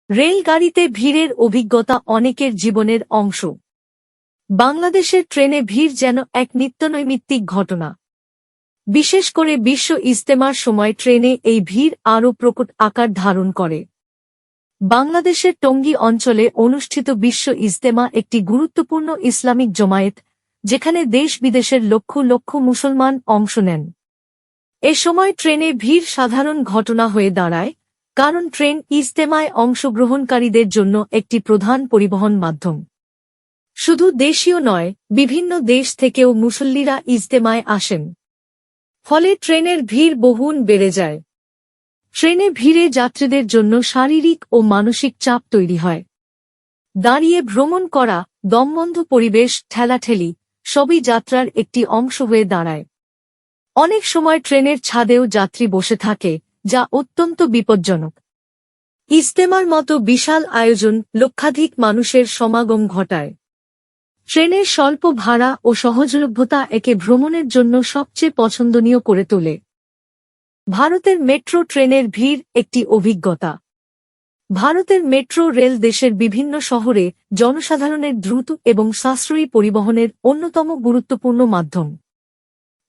রেলগাড়িতে ভিড়ের অভিজ্ঞতা অনেকের জীবনের অংশ। বাংলাদেশের ট্রেনে ভিড় যেন এক নিত্যনৈমিত্তিক ঘটনা। বিশেষ করে বিশ্ব ইজতেমার সময় ট্রেনে এই ভিড় আরও প্রকট আকার ধারণ করে। বাংলাদেশের টঙ্গী অঞ্চলে অনুষ্ঠিত বিশ্ব ইজতেমা একটি গুরুত্বপূর্ণ ইসলামিক জমায়েত, যেখানে দেশ বিদেশের লক্ষ লক্ষ মুসলমান অংশ নেন। এ সময় ট্রেনে ভিড় সাধারণ ঘটনা হয়ে দাঁড়ায়, কারণ ট্রেন ইজতেমায় অংশগ্রহণকারীদের জন্য একটি প্রধান পরিবহন মাধ্যম। শুধু দেশীয় নয়, বিভিন্ন দেশ থেকেও মুসল্লিরা ইজতেমায় আসেন। ফলে ট্রেনের ভিড় বহুগুণ বেড়ে যায়। ট্রেনে ভিড়ে যাত্রীদের জন্য শারীরিক ও মানসিক চাপ তৈরি হয়। দাঁড়িয়ে ভ্রমণ করা, দমবন্ধ পরিবেশ, ঠেলাঠেলি সবই যাত্রার একটি অংশ হয়ে দাঁড়ায়। অনেক সময় ট্রেনের ছাদেও যাত্রী বসে থাকে, যা অত্যন্ত বিপজ্জনক। ইজতেমার মতো বিশাল আয়োজন লক্ষাধিক মানুষের সমাগম ঘটায়। ট্রেনের স্বল্প ভাড়া ও সহজলভ্যতা একে ভ্রমণের জন্য সবচেয়ে পছন্দনীয় করে তোলে। ভারতের মেট্রো ট্রেনের ভিড় একটি অভিজ্ঞতা। ভারতের মেট্রো রেল দেশের বিভিন্ন শহরে জনসাধারণের দ্রুত এবং সাশ্রয়ী পরিবহনের অন্যতম গুরুত্বপূর্ণ মাধ্যম।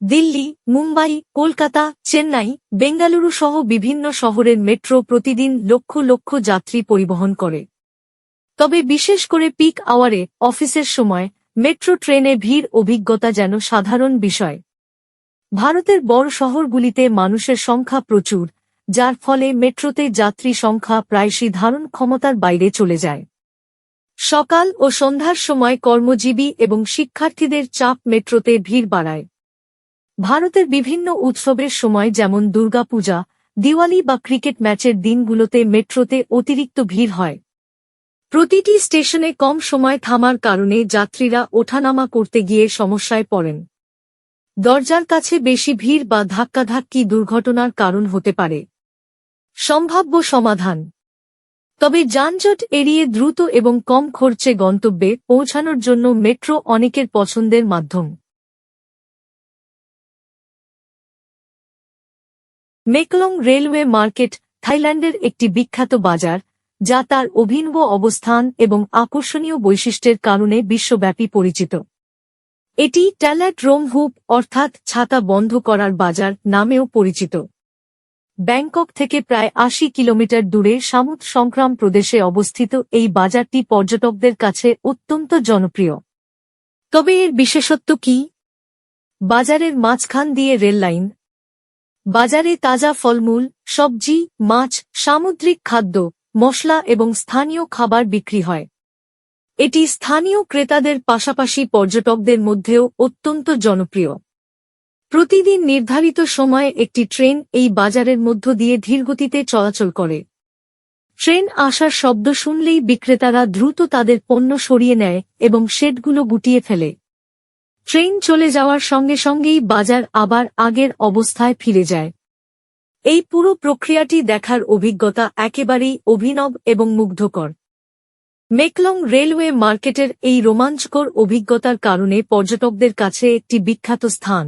দিল্লি, মুম্বাই, কলকাতা, চেন্নাই, বেঙ্গালুরু সহ বিভিন্ন শহরের মেট্রো প্রতিদিন লক্ষ লক্ষ যাত্রী পরিবহন করে। তবে বিশেষ করে পিক আওয়ারে, অফিসের সময়, মেট্রো ট্রেনে ভিড় অভিজ্ঞতা যেন সাধারণ বিষয়। ভারতের বড় শহরগুলিতে মানুষের সংখ্যা প্রচুর, যার ফলে মেট্রোতে যাত্রী সংখ্যা প্রায়শই ধারণ ক্ষমতার বাইরে চলে যায়। সকাল ও সন্ধ্যার সময় কর্মজীবী এবং শিক্ষার্থীদের চাপ মেট্রোতে ভিড় বাড়ায়। ভারতের বিভিন্ন উৎসবের সময় যেমন দুর্গাপূজা, দিওয়ালি বা ক্রিকেট ম্যাচের দিনগুলোতে মেট্রোতে অতিরিক্ত ভিড় হয়। প্রতিটি স্টেশনে কম সময় থামার কারণে যাত্রীরা ওঠানামা করতে গিয়ে সমস্যায় পড়েন। দরজার কাছে বেশি ভিড় বা ধাক্কাধাক্কি দুর্ঘটনার কারণ হতে পারে। সম্ভাব্য সমাধান। তবে যানজট এড়িয়ে দ্রুত এবং কম খরচে গন্তব্যে পৌঁছানোর জন্য মেট্রো অনেকের পছন্দের মাধ্যম। মেকলং রেলওয়ে মার্কেট থাইল্যান্ডের একটি বিখ্যাত বাজার, যা তার অভিনব অবস্থান এবং আকর্ষণীয় বৈশিষ্ট্যের কারণে বিশ্বব্যাপী পরিচিত। এটি ট্যালাট রোম হুপ অর্থাৎ ছাতা বন্ধ করার বাজার নামেও পরিচিত। ব্যাংকক থেকে প্রায় ৮০ কিলোমিটার দূরে সামুদ সংক্রাম প্রদেশে অবস্থিত এই বাজারটি পর্যটকদের কাছে অত্যন্ত জনপ্রিয়। তবে এর বিশেষত্ব কি? বাজারের মাঝখান দিয়ে রেললাইন। বাজারে তাজা ফলমূল, সবজি, মাছ, সামুদ্রিক খাদ্য, মশলা এবং স্থানীয় খাবার বিক্রি হয়। এটি স্থানীয় ক্রেতাদের পাশাপাশি পর্যটকদের মধ্যেও অত্যন্ত জনপ্রিয়। প্রতিদিন নির্ধারিত সময়ে একটি ট্রেন এই বাজারের মধ্য দিয়ে ধীরগতিতে চলাচল করে। ট্রেন আসার শব্দ শুনলেই বিক্রেতারা দ্রুত তাদের পণ্য সরিয়ে নেয় এবং শেডগুলো গুটিয়ে ফেলে। ট্রেন চলে যাওয়ার সঙ্গে সঙ্গেই বাজার আবার আগের অবস্থায় ফিরে যায়। এই পুরো প্রক্রিয়াটি দেখার অভিজ্ঞতা একেবারেই অভিনব এবং মুগ্ধকর। মেকলং রেলওয়ে মার্কেটের এই রোমাঞ্চকর অভিজ্ঞতার কারণে পর্যটকদের কাছে একটি বিখ্যাত স্থান।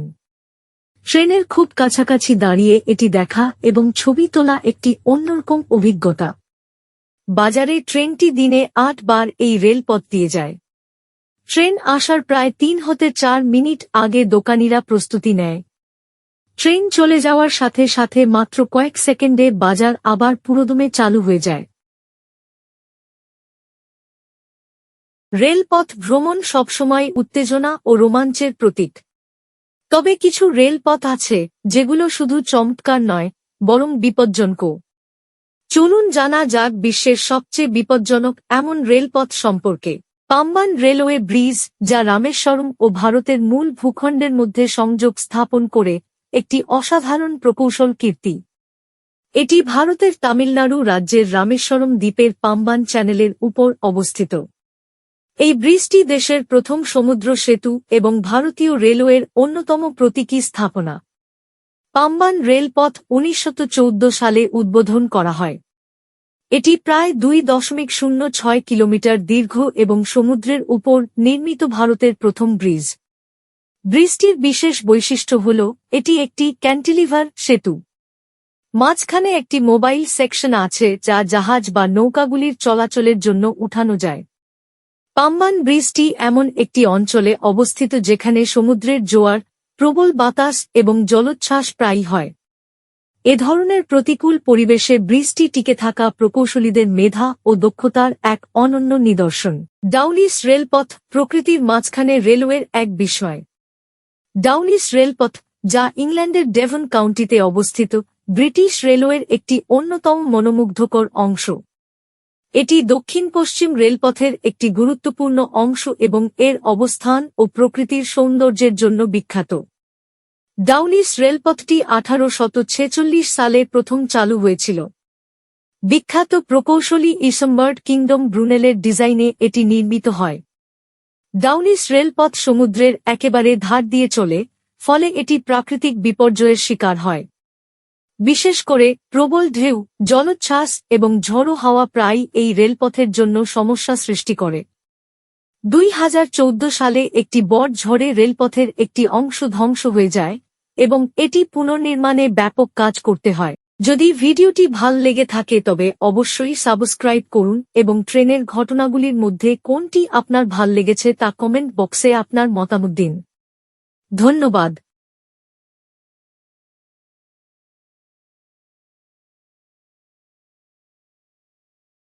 ট্রেনের খুব কাছাকাছি দাঁড়িয়ে এটি দেখা এবং ছবি তোলা একটি অন্যরকম অভিজ্ঞতা। বাজারে ট্রেনটি দিনে ৮ বার এই রেলপথ দিয়ে যায়। ট্রেন আসার প্রায় ৩ হতে ৪ মিনিট আগে দোকানিরা প্রস্তুতি নেয়। ট্রেন চলে যাওয়ার সাথে সাথে মাত্র কয়েক সেকেন্ডে বাজার আবার পুরোদমে চালু হয়ে যায়। রেলপথ ভ্রমণ সবসময় উত্তেজনা ও রোমাঞ্চের প্রতীক। তবে কিছু রেলপথ আছে যেগুলো শুধু চমৎকার নয়, বরং বিপজ্জনকও। চলুন জানা যাক বিশ্বের সবচেয়ে বিপজ্জনক এমন রেলপথ সম্পর্কে। পাম্বান রেলওয়ে ব্রিজ, যা রামেশ্বরম ও ভারতের মূল ভূখণ্ডের মধ্যে সংযোগ স্থাপন করে, একটি অসাধারণ প্রকৌশল কীর্তি। এটি ভারতের তামিলনাড়ু রাজ্যের রামেশ্বরম দ্বীপের পাম্বান চ্যানেলের উপর অবস্থিত। এই ব্রিজটি দেশের প্রথম সমুদ্র সেতু এবং ভারতীয় রেলওয়ের অন্যতম প্রতীকী স্থাপনা। পাম্বান রেলপথ ১৯১৪ সালে উদ্বোধন করা হয়। এটি প্রায় ২.০৬ কিলোমিটার দীর্ঘ এবং সমুদ্রের উপর নির্মিত ভারতের প্রথম ব্রিজ। ব্রিজটির বিশেষ বৈশিষ্ট্য হল এটি একটি ক্যান্টিলিভার সেতু। মাঝখানে একটি মোবাইল সেকশন আছে যা জাহাজ বা নৌকাগুলির চলাচলের জন্য উঠানো যায়। পাম্বান ব্রিজটি এমন একটি অঞ্চলে অবস্থিত যেখানে সমুদ্রের জোয়ার, প্রবল বাতাস এবং জলোচ্ছ্বাস প্রায়ই হয়। এ ধরনের প্রতিকূল পরিবেশে ব্রিজটি টিকে থাকা প্রকৌশলীদের মেধা ও দক্ষতার এক অনন্য নিদর্শন। ডাউলিস রেলপথ প্রকৃতির মাঝখানে রেলওয়ের এক বিষয়। ডাউলিস রেলপথ, যা ইংল্যান্ডের ডেভন কাউন্টিতে অবস্থিত, ব্রিটিশ রেলওয়ের একটি অন্যতম মনোমুগ্ধকর অংশ। এটি দক্ষিণ-পশ্চিম রেলপথের একটি গুরুত্বপূর্ণ অংশ এবং এর অবস্থান ও প্রকৃতির সৌন্দর্যের জন্য বিখ্যাত। ডাউলিস রেলপথটি 1846 সালে প্রথম চালু হয়েছিল। বিখ্যাত প্রকৌশলী ইসম্বার্ড কিংডম ব্রুনেলের ডিজাইনে এটি নির্মিত হয়। ডাউলিস রেলপথ সমুদ্রের একেবারে ধার দিয়ে চলে, ফলে এটি প্রাকৃতিক বিপর্যয়ের শিকার হয়। বিশেষ করে প্রবল ঢেউ, জলোচ্ছ্বাস এবং ঝড়ো হাওয়া প্রায়ই এই রেলপথের জন্য সমস্যা সৃষ্টি করে। 2014 সালে একটি বড় ঝড়ে রেলপথের একটি অংশ ধ্বংস হয়ে যায় এবং এটি পুনর্নির্মাণে ব্যাপক কাজ করতে হয়। যদি ভিডিওটি ভাল লেগে থাকে তবে অবশ্যই সাবস্ক্রাইব করুন এবং ট্রেনের ঘটনাগুলির মধ্যে কোনটি আপনার ভাল লেগেছে তা কমেন্ট বক্সে আপনার মতামত দিন। ধন্যবাদ।